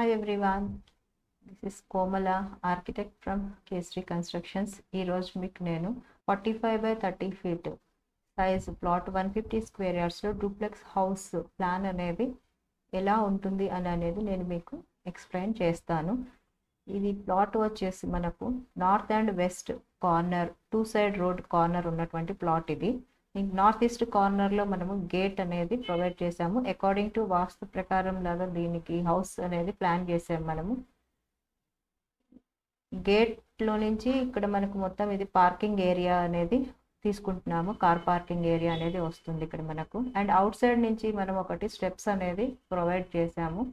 Hi everyone, this is Komala, architect from Kesri Constructions. ఈ రోజు మీకు నేను 45 by 30 feet size plot 150 square యార్డ్స్లో డూప్లెక్స్ హౌస్ ప్లాన్ అనేది ఎలా ఉంటుంది అనేది నేను మీకు ఎక్స్ప్లెయిన్ చేస్తాను. ఇది ప్లాట్ వచ్చేసి మనకు north and west corner two side road corner ఉన్నటువంటి ప్లాట్. ఇది నార్త్ ఈస్ట్ కార్నర్లో మనము గేట్ అనేది ప్రొవైడ్ చేసాము. అకార్డింగ్ టు వాస్తు ప్రకారం లాగా దీనికి హౌస్ అనేది ప్లాన్ చేసాము. మనము గేట్లో నుంచి ఇక్కడ మనకు మొత్తం ఇది పార్కింగ్ ఏరియా అనేది తీసుకుంటున్నాము. కార్ పార్కింగ్ ఏరియా అనేది వస్తుంది ఇక్కడ మనకు. అండ్ అవుట్ సైడ్ నుంచి మనం ఒకటి స్టెప్స్ అనేది ప్రొవైడ్ చేసాము.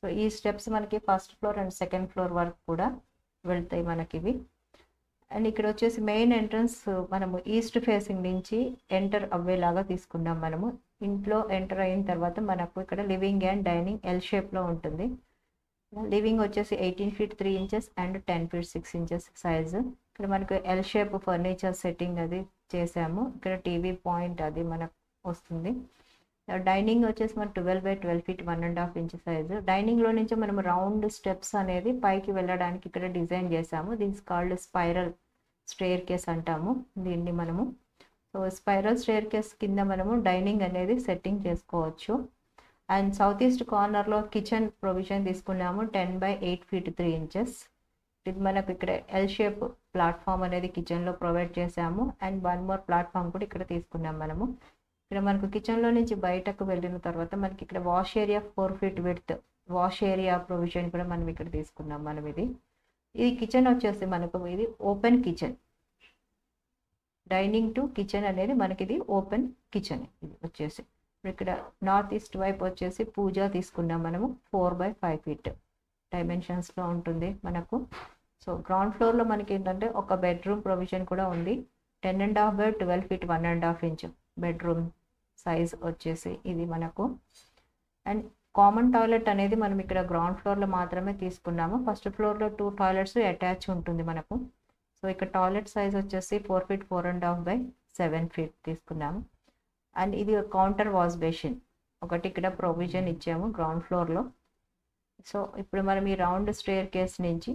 సో ఈ స్టెప్స్ మనకి first floor and second floor వరకు కూడా వెళ్తాయి మనకి ఇవి. అండ్ ఇక్కడ వచ్చేసి మెయిన్ ఎంట్రన్స్ మనము ఈస్ట్ ఫేసింగ్ నుంచి ఎంటర్ అవ్వేలాగా తీసుకున్నాం. మనము ఇంట్లో ఎంటర్ అయిన తర్వాత మనకు ఇక్కడ లివింగ్ అండ్ డైనింగ్ ఎల్ షేప్లో ఉంటుంది. లివింగ్ వచ్చేసి 18 feet 3 inches and 10 feet 6 inches size. ఇక్కడ మనకు ఎల్ షేప్ ఫర్నిచర్ సెట్టింగ్ అది చేసాము. ఇక్కడ టీవీ పాయింట్ అది మనకు వస్తుంది. డైనింగ్ వచ్చేసి మనం 12 by 12 feet 1.5 inch సైజు. డైనింగ్లో నుంచి మనం రౌండ్ స్టెప్స్ అనేది పైకి వెళ్ళడానికి ఇక్కడ డిజైన్ చేసాము. దీనికి కాల్డ్ స్పైరల్ స్టేర్ కేస్ అంటాము దీన్ని మనము. సో స్పైరల్ స్టేర్ కేస్ కింద మనము డైనింగ్ అనేది సెట్టింగ్ చేసుకోవచ్చు. అండ్ సౌత్ ఈస్ట్ కార్నర్లో కిచెన్ ప్రొవిజన్ తీసుకున్నాము 10 by 8 feet 3 inches. ఇది మనకు ఇక్కడ ఎల్ షేప్ ప్లాట్ఫామ్ అనేది కిచెన్లో ప్రొవైడ్ చేసాము. అండ్ వన్ మోర్ ప్లాట్ఫామ్ కూడా ఇక్కడ తీసుకున్నాం మనము. ఇక్కడ మనకు కిచెన్లో నుంచి బయటకు వెళ్ళిన తర్వాత మనకి ఇక్కడ wash area 4 feet width wash area provision కూడా మనం ఇక్కడ తీసుకున్నాం. మనం ఇది కిచెన్ వచ్చేసి మనకు ఇది open kitchen. Dining to kitchen అనేది మనకి ఇది ఓపెన్ కిచెన్. ఇది వచ్చేసి ఇక్కడ నార్త్ ఈస్ట్ వైపు వచ్చేసి పూజ తీసుకున్నాం మనము 4 by 5 feet డైమెన్షన్స్లో ఉంటుంది మనకు. సో గ్రౌండ్ ఫ్లోర్లో మనకి ఏంటంటే ఒక బెడ్రూమ్ ప్రొవిజన్ కూడా ఉంది. 10.5 by 12 feet 1.5 inch bedroom size వచ్చేసి ఇది మనకు. అండ్ కామన్ టాయిలెట్ అనేది మనం ఇక్కడ గ్రౌండ్ ఫ్లోర్లో మాత్రమే తీసుకున్నాము. ఫస్ట్ ఫ్లోర్లో 2 toilets అటాచ్ ఉంటుంది మనకు. సో ఇక్కడ టాయిలెట్ సైజ్ వచ్చేసి 4 feet 4.5 by 7 feet తీసుకున్నాము. అండ్ ఇది కౌంటర్ వాష్ బేసిన్ ఒకటి ఇక్కడ ప్రొవిజన్ ఇచ్చాము గ్రౌండ్ ఫ్లోర్లో. సో ఇప్పుడు మనం ఈ రౌండ్ స్టేర్ కేస్ నుంచి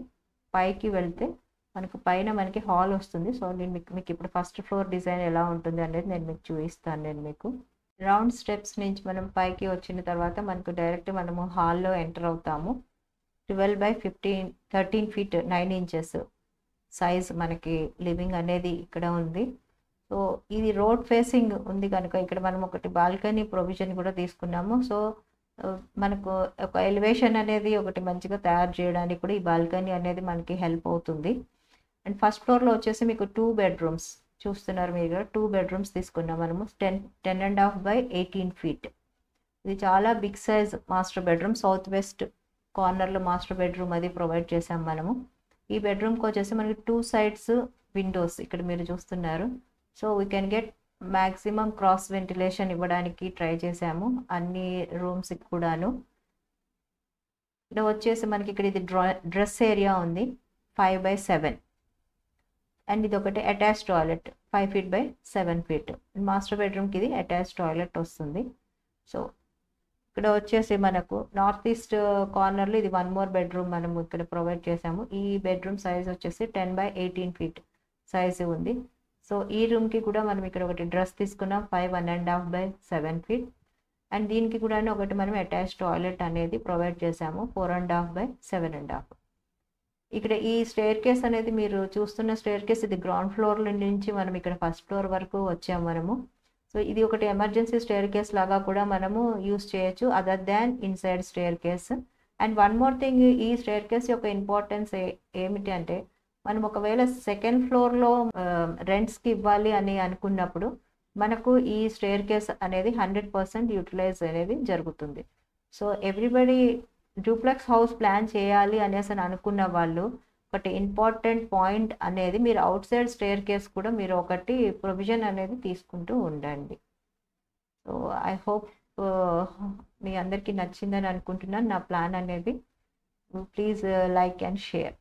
పైకి వెళ్తే మనకు పైన మనకి హాల్ వస్తుంది. సో నేను మీకు ఇప్పుడు ఫస్ట్ ఫ్లోర్ డిజైన్ ఎలా ఉంటుంది అనేది నేను మీకు చూపిస్తాను. నేను మీకు రౌండ్ స్టెప్స్ నుంచి మనం పైకి వచ్చిన తర్వాత మనకు డైరెక్ట్ మనము హాల్లో ఎంటర్ అవుతాము. 12 by 13 feet 9 inches సైజ్ మనకి లివింగ్ అనేది ఇక్కడ ఉంది. సో ఇది రోడ్ ఫేసింగ్ ఉంది కనుక ఇక్కడ మనం ఒకటి బాల్కనీ ప్రొవిజన్ కూడా తీసుకున్నాము. సో మనకు ఒక ఎలివేషన్ అనేది ఒకటి మంచిగా తయారు చేయడానికి కూడా ఈ బాల్కనీ అనేది మనకి హెల్ప్ అవుతుంది. అండ్ ఫస్ట్ ఫ్లోర్లో వచ్చేసి మీకు 2 bedrooms చూస్తున్నారు మీరు. 2 bedrooms తీసుకున్నాం మనము 10.5 by 18 feet. ఇది చాలా big size master bedroom. South west కార్నర్లో మాస్టర్ బెడ్రూమ్ అది ప్రొవైడ్ చేసాం మనము. ఈ బెడ్రూమ్కి వచ్చేసి మనకి 2 sides విండోస్ ఇక్కడ మీరు చూస్తున్నారు. So we can get maximum cross ventilation ఇవ్వడానికి ట్రై చేసాము అన్ని రూమ్స్కి కూడాను. ఇక్కడ వచ్చేసి మనకి ఇక్కడ ఇది డ్రెస్ ఏరియా ఉంది 5 by 7. అండ్ ఇది ఒకటి attach toilet 5 feet by 7 feet. Master బెడ్రూమ్కి ఇది అటాచ్ టాయిలెట్ వస్తుంది. సో ఇక్కడ వచ్చేసి మనకు నార్త్ ఈస్ట్ కార్నర్లో ఇది వన్ మోర్ బెడ్రూమ్ మనము ఇక్కడ ప్రొవైడ్ చేసాము. ఈ బెడ్రూమ్ సైజ్ వచ్చేసి 10 by 18 feet సైజు ఉంది. సో ఈ రూమ్కి కూడా మనం ఇక్కడ ఒకటి డ్రెస్ తీసుకున్నాం 1.5 by 7 feet. అండ్ దీనికి కూడా ఒకటి మనం అటాచ్ టాయిలెట్ అనేది ప్రొవైడ్ చేసాము 4.5 by 7.5. ఇక్కడ ఈ స్టేర్ కేస్ అనేది మీరు చూస్తున్న స్టేర్ కేస్ ఇది గ్రౌండ్ ఫ్లోర్ నుంచి మనం ఇక్కడ ఫస్ట్ ఫ్లోర్ వరకు వచ్చాము మనము. సో ఇది ఒకటి ఎమర్జెన్సీ స్టేర్ కేస్ లాగా కూడా మనము యూస్ చేయొచ్చు other than inside staircase. And one more thing, ఈ స్టేర్ కేస్ యొక్క ఇంపార్టెన్స్ ఏమిటి అంటే మనం ఒకవేళ సెకండ్ ఫ్లోర్లో రెంట్స్కి ఇవ్వాలి అని అనుకున్నప్పుడు మనకు ఈ స్టేర్ కేస్ అనేది 100% యూటిలైజ్ అనేది జరుగుతుంది. So everybody duplex house plan చేయాలి అనేసి అనుకున్న వాళ్ళు ఒకటి ఇంపార్టెంట్ పాయింట్ అనేది మీరు అవుట్ సైడ్ స్టేర్ కేస్ కూడా మీరు ఒకటి ప్రొవిజన్ అనేది తీసుకుంటూ ఉండండి. సో ఐ హోప్ మీ అందరికీ నచ్చిందని అనుకుంటున్నాను నా ప్లాన్ అనేది. Please like and share.